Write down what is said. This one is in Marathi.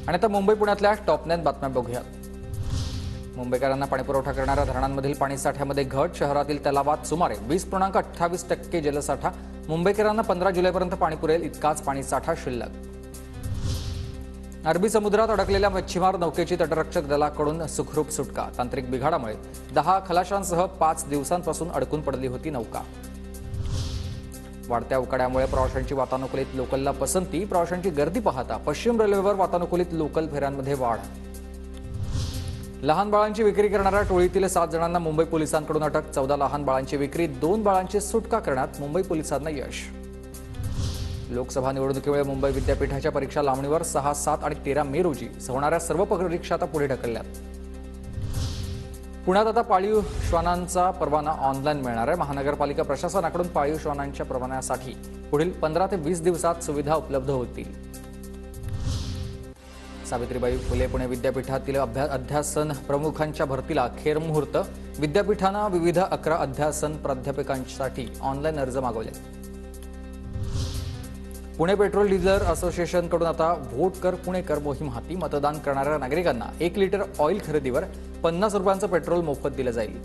आणि आता मुंबई पुण्यातल्या टॉप 9 बातम्या बघूया। मुंबईकरांना पाणीपुरवठा करणाऱ्या धरणांमधील पाणीसाठ्यामध्ये घट। शहरातील तलावात सुमारे 20.28% जलसाठा। मुंबईकरांना 15 जुलैपर्यंत पाणी पुरेल इतकाच पाणीसाठा शिल्लक। अरबी समुद्रात अडकलेल्या मच्छीमार नौकेची तटरक्षक दलाकडून सुखरूप सुटका। तांत्रिक बिघाडामुळे 10 खलाशांसह 5 दिवसांपासून अडकून पडली होती नौका। वाढत्या उकाड्यामुळे प्रवाशांची वातानुकूलित लोकलला पसंती। प्रवाशांची गर्दी पाहता पश्चिम रेल्वेवर वातानुकूलित लोकल फेऱ्यांमध्ये वाढ। लहान बाळांची विक्री करणाऱ्या टोळीतील 7 जणांना मुंबई पोलिसांकडून अटक। 14 लहान बाळांची विक्री, 2 बाळांची सुटका करण्यात मुंबई पोलिसांना यश। लोकसभा निवडणुकीमुळे मुंबई विद्यापीठाच्या परीक्षा लांबणीवर। 6, 7 आणि 13 मे रोजी होणाऱ्या सर्व परीक्षा आता पुढे ढकलल्यात। पुण्यात आता पाळीव श्वानांचा परवाना ऑनलाईन मिळणार आहे। महानगरपालिका प्रशासनाकडून पाळीव श्वानांच्या परवान्यासाठी पुढील 15 ते 20 दिवसात सुविधा उपलब्ध होतील। सावित्रीबाई फुले पुणे विद्यापीठातील अध्यासन प्रमुखांच्या भरतीला अखेर मुहूर्त। विद्यापीठानं विविध 11 अध्यासन प्राध्यापकांसाठी ऑनलाईन अर्ज मागवले। पुणे पेट्रोल डीलर असोसिएशनकडून आता व्होट कर पुणेकर मोहीम हाती। मतदान करणाऱ्या नागरिकांना 1 लिटर ऑइल खरेदीवर 50 रुपयांचं पेट्रोल मोफत दिलं जाईल।